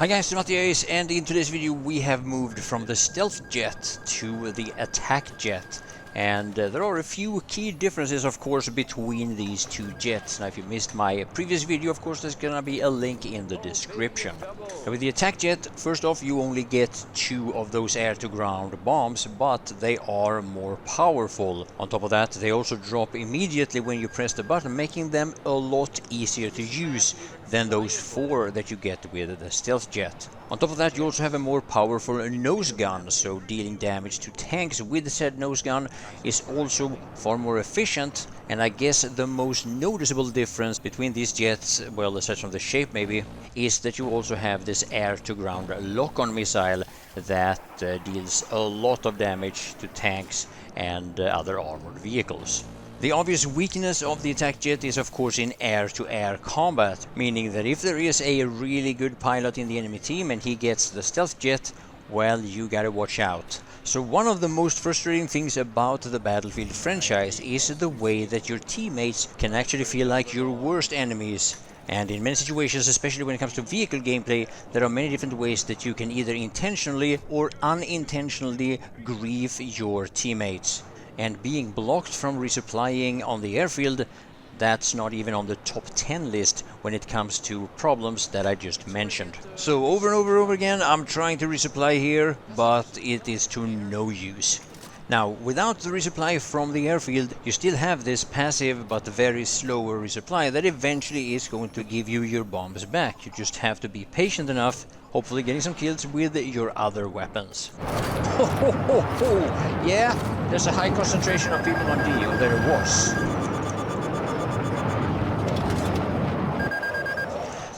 Hi guys, it's Mattias, and in today's video we have moved from the stealth jet to the attack jet. And there are a few key differences, of course, between these two jets. Now, if you missed my previous video, of course, there's gonna be a link in the description. Now, with the attack jet, first off, you only get 2 of those air-to-ground bombs, but they are more powerful. On top of that, they also drop immediately when you press the button, making them a lot easier to use than those 4 that you get with the stealth jet. On top of that, you also have a more powerful nose gun, so dealing damage to tanks with said nose gun is also far more efficient. And I guess the most noticeable difference between these jets, well, aside from the shape maybe, is that you also have this air-to-ground lock-on missile that deals a lot of damage to tanks and other armored vehicles. The obvious weakness of the attack jet is of course in air-to-air combat, meaning that if there is a really good pilot in the enemy team and he gets the stealth jet, well, you gotta watch out. So one of the most frustrating things about the Battlefield franchise is the way that your teammates can actually feel like your worst enemies. And in many situations, especially when it comes to vehicle gameplay, there are many different ways that you can either intentionally or unintentionally grief your teammates. And being blocked from resupplying on the airfield, that's not even on the top 10 list when it comes to problems that I just mentioned. So over and over again, I'm trying to resupply here, but it is to no use. Now, without the resupply from the airfield, you still have this passive but very slower resupply that eventually is going to give you your bombs back. You just have to be patient enough, hopefully getting some kills with your other weapons. Ho, ho, ho, ho. Yeah, there's a high concentration of people on D, or there was.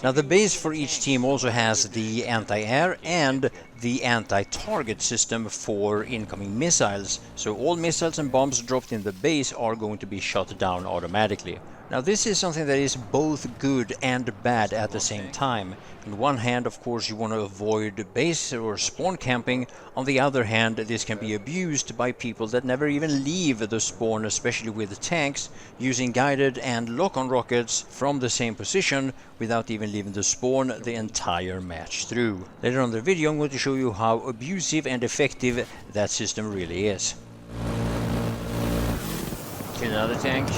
Now, the base for each team also has the anti-air and the anti-target system for incoming missiles, so all missiles and bombs dropped in the base are going to be shot down automatically. Now, this is something that is both good and bad at the same time. On one hand, of course, you want to avoid base or spawn camping. On the other hand, this can be abused by people that never even leave the spawn, especially with the tanks, using guided and lock-on rockets from the same position without even leaving the spawn the entire match through. Later on in the video, I'm going to show you how abusive and effective that system really is. Kill another tank.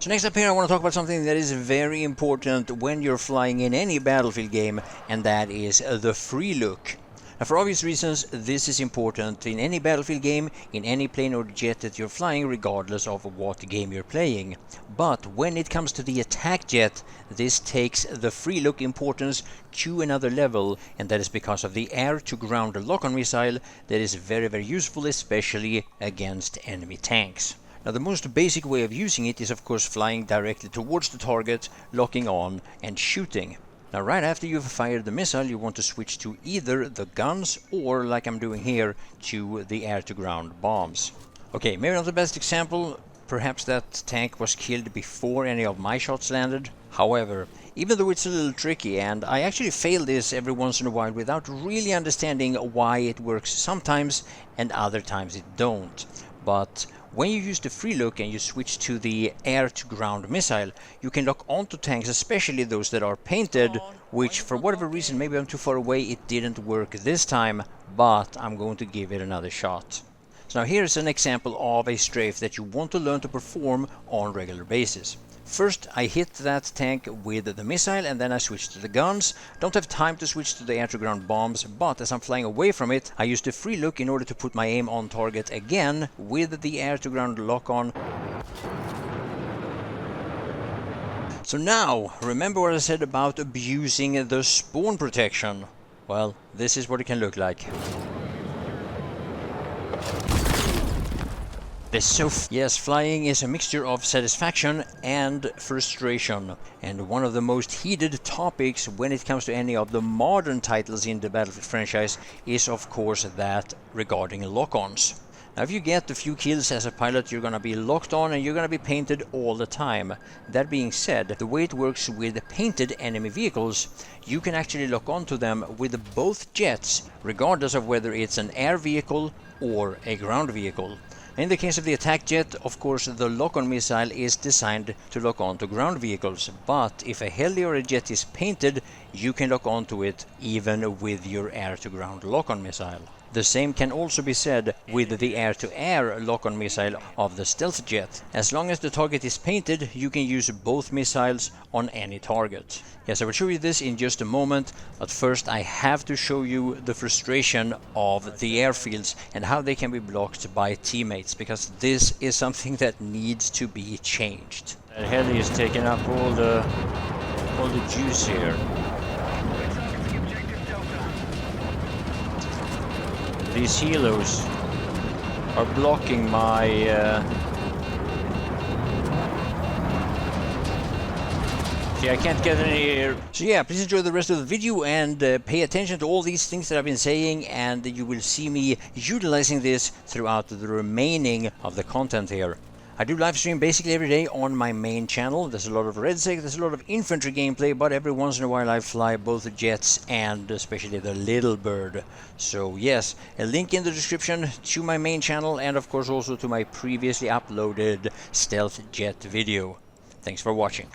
So next up here I want to talk about something that is very important when you're flying in any Battlefield game, and that is the free look. Now, for obvious reasons, this is important in any Battlefield game, in any plane or jet that you're flying, regardless of what game you're playing. But when it comes to the attack jet, this takes the free look importance to another level, and that is because of the air-to-ground lock-on missile that is very useful, especially against enemy tanks. Now, the most basic way of using it is of course flying directly towards the target, locking on and shooting. Now, right after you've fired the missile, you want to switch to either the guns or, like I'm doing here, to the air-to-ground bombs. Okay, maybe not the best example, perhaps that tank was killed before any of my shots landed. However, even though it's a little tricky, and I actually fail this every once in a while without really understanding why it works sometimes and other times it don't. But when you use the free look and you switch to the air-to-ground missile, you can lock onto tanks, especially those that are painted, which for whatever reason, maybe I'm too far away, it didn't work this time, but I'm going to give it another shot. So now here's an example of a strafe that you want to learn to perform on a regular basis. First, I hit that tank with the missile and then I switch to the guns. Don't have time to switch to the air-to-ground bombs, but as I'm flying away from it, I use the free look in order to put my aim on target again with the air-to-ground lock-on. So now, remember what I said about abusing the spawn protection? Well, this is what it can look like. Yes, flying is a mixture of satisfaction and frustration, and one of the most heated topics when it comes to any of the modern titles in the Battlefield franchise is of course that regarding lock-ons. Now, if you get a few kills as a pilot, you're gonna be locked on and you're gonna be painted all the time. That being said, the way it works with painted enemy vehicles, you can actually lock onto them with both jets, regardless of whether it's an air vehicle or a ground vehicle. In the case of the attack jet, of course, the lock-on missile is designed to lock on to ground vehicles, but if a heli or a jet is painted, you can lock onto it even with your air-to-ground lock-on missile. The same can also be said with the air-to-air lock-on missile of the stealth jet. As long as the target is painted, you can use both missiles on any target. Yes, I will show you this in just a moment, but first I have to show you the frustration of the airfields and how they can be blocked by teammates, because this is something that needs to be changed. That heli is taking up all the juice here. These helos are blocking my see, I can't get any. So yeah, please enjoy the rest of the video and pay attention to all these things that I've been saying, and you will see me utilizing this throughout the remaining of the content here. I do live stream basically every day on my main channel. There's a lot of RedSec, there's a lot of infantry gameplay, but every once in a while I fly both the jets and especially the Little Bird. So yes, a link in the description to my main channel and of course also to my previously uploaded stealth jet video. Thanks for watching.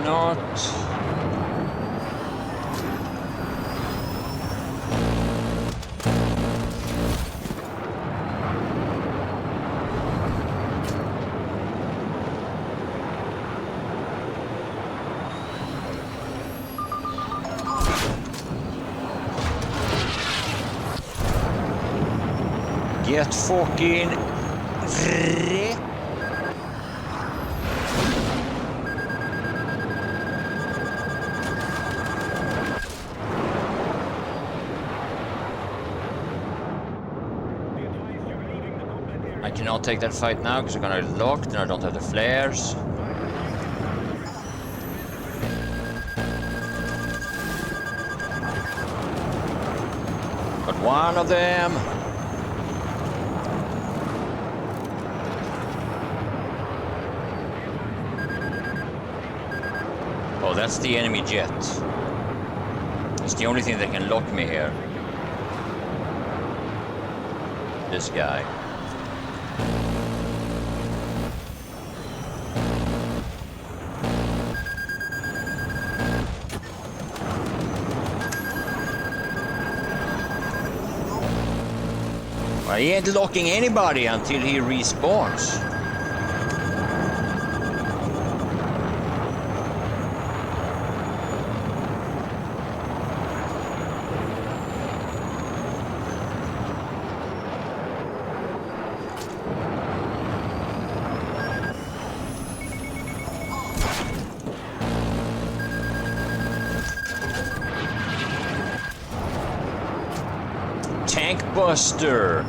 Not get fucking I cannot take that fight now because I'm gonna locked and I don't have the flares. Got one of them. Oh, that's the enemy jet. It's the only thing that can lock me here. This guy. Well, he ain't locking anybody until he respawns. Tank Buster.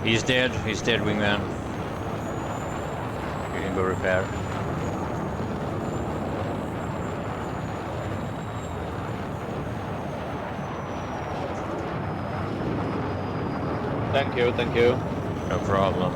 He's dead, wingman. You can go repair. Thank you. No problem.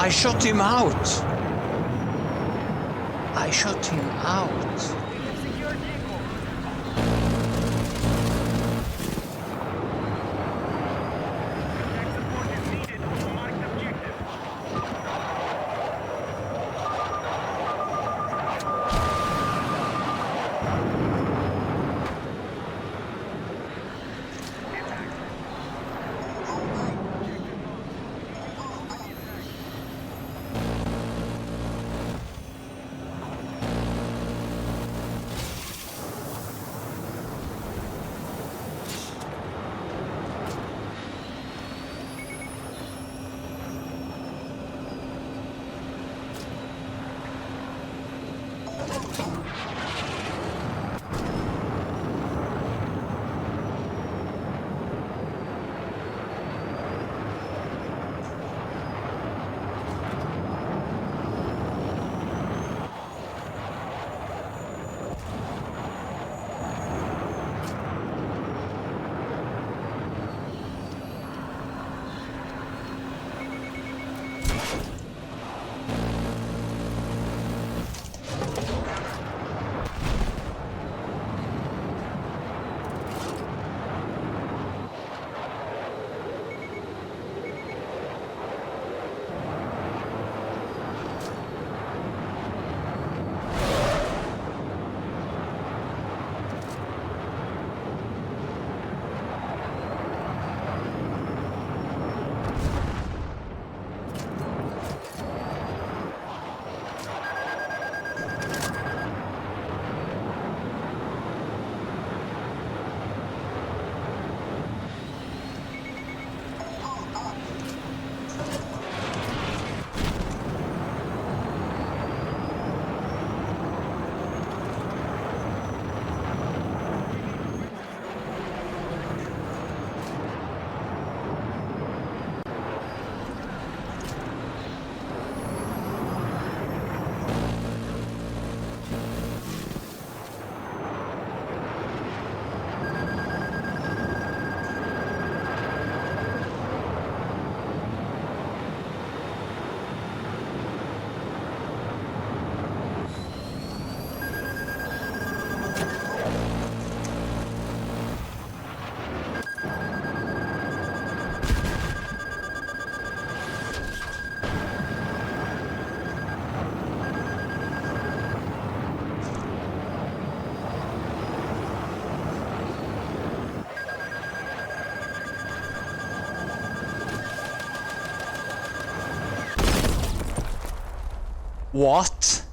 I shot him out! I shot him out! What?